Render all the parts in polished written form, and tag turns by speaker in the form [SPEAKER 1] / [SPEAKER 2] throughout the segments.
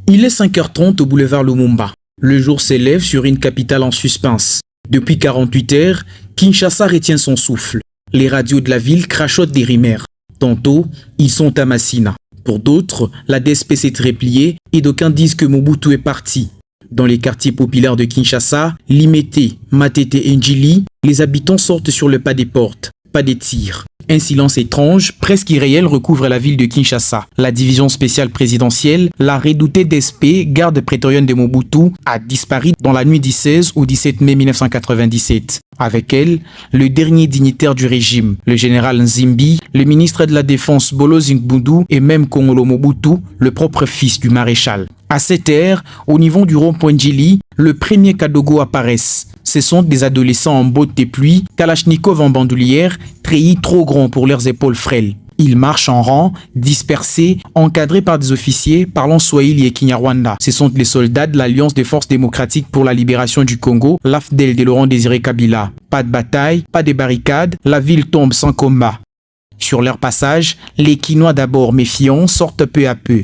[SPEAKER 1] Il est 5h30 au boulevard Lumumba. Le jour s'élève sur une capitale en suspense. Depuis 48 heures, Kinshasa retient son souffle. Les radios de la ville crachottent des rimères. Tantôt, ils sont à Massina. Pour d'autres, la DSP s'est repliée et d'aucuns disent que Mobutu est parti. Dans les quartiers populaires de Kinshasa, Limete, Matete et Njili, les habitants sortent sur le pas des portes. Pas des tirs. Un silence étrange, presque irréel, recouvre la ville de Kinshasa. La division spéciale présidentielle, la redoutée DSP, garde prétorienne de Mobutu, a disparu dans la nuit du 16 au 17 mai 1997. Avec elle, le dernier dignitaire du régime, le général Nzimbi, le ministre de la Défense Bolo Zingbundu et même Kongolo Mobutu, le propre fils du maréchal. À cette ère, au niveau du rond-point Njili, le premier Kadogo apparaissent. Ce sont des adolescents en bottes de pluie, Kalachnikov en bandoulière, treillis trop grands pour leurs épaules frêles. Ils marchent en rang, dispersés, encadrés par des officiers parlant Swahili et Kinyarwanda. Ce sont les soldats de l'Alliance des forces démocratiques pour la libération du Congo, l'AFDEL de Laurent Désiré Kabila. Pas de bataille, pas de barricades, la ville tombe sans combat. Sur leur passage, les Kinois d'abord méfiants sortent peu à peu.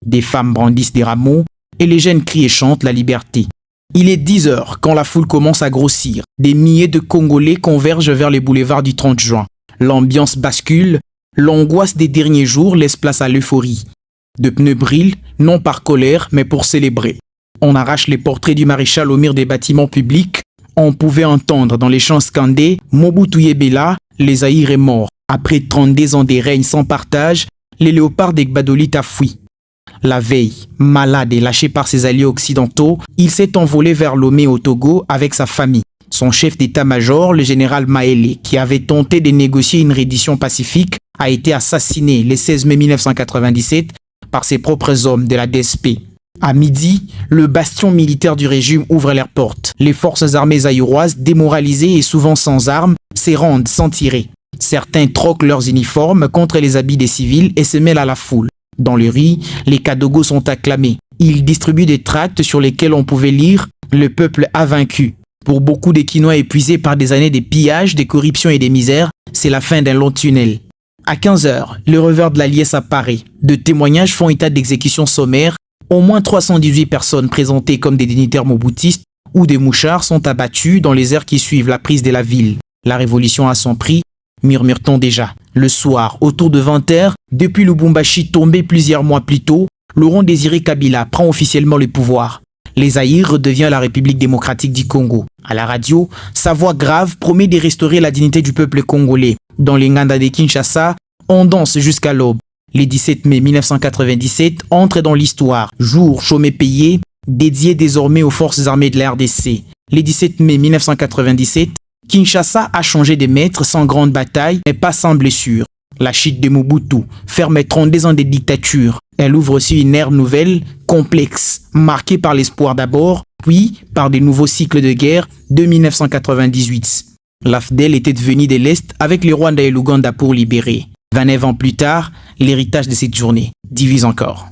[SPEAKER 1] Des femmes brandissent des rameaux et les jeunes crient et chantent la liberté. Il est 10 heures quand la foule commence à grossir. Des milliers de Congolais convergent vers les boulevards du 30 juin. L'ambiance bascule, l'angoisse des derniers jours laisse place à l'euphorie. De pneus brillent, non par colère, mais pour célébrer. On arrache les portraits du maréchal au mur des bâtiments publics. On pouvait entendre dans les chants scandés « Mobutu Yebela, les Zaïre est mort ». Après 32 ans de règne sans partage, les léopards d'Egbadoli a fui. La veille, malade et lâché par ses alliés occidentaux, il s'est envolé vers Lomé au Togo avec sa famille. Son chef d'état-major, le général Maélé, qui avait tenté de négocier une reddition pacifique, a été assassiné le 16 mai 1997 par ses propres hommes de la DSP. À midi, le bastion militaire du régime ouvre leurs portes. Les forces armées zaïroises, démoralisées et souvent sans armes, se rendent sans tirer. Certains troquent leurs uniformes contre les habits des civils et se mêlent à la foule. Dans le riz, les Kadogos sont acclamés. Ils distribuent des tracts sur lesquels on pouvait lire « Le peuple a vaincu ». Pour beaucoup des Kinois épuisés par des années de pillages, de corruption et de misère, c'est la fin d'un long tunnel. À 15 heures, le revers de la liesse apparaît. De témoignages font état d'exécutions sommaires. Au moins 318 personnes présentées comme des dignitaires mobutistes ou des mouchards sont abattues dans les heures qui suivent la prise de la ville. La révolution a son prix, murmure-t-on déjà. Le soir, autour de 20 h, depuis Lubumbashi tombé plusieurs mois plus tôt, Laurent Désiré Kabila prend officiellement le pouvoir. Les Zaïre redevient la République démocratique du Congo. À la radio, sa voix grave promet de restaurer la dignité du peuple congolais. Dans les Nganda de Kinshasa, on danse jusqu'à l'aube. Le 17 mai 1997 entre dans l'histoire, jour chômé payé, dédié désormais aux forces armées de la RDC. Le 17 mai 1997, Kinshasa a changé de maître sans grande bataille, mais pas sans blessure. La chute de Mobutu ferme 32 ans de dictature. Elle ouvre aussi une ère nouvelle, complexe, marquée par l'espoir d'abord, puis par des nouveaux cycles de guerre de 1998. L'AFDEL était devenu de l'Est avec les Rwanda et l'Ouganda pour libérer. 29 ans plus tard, l'héritage de cette journée divise encore.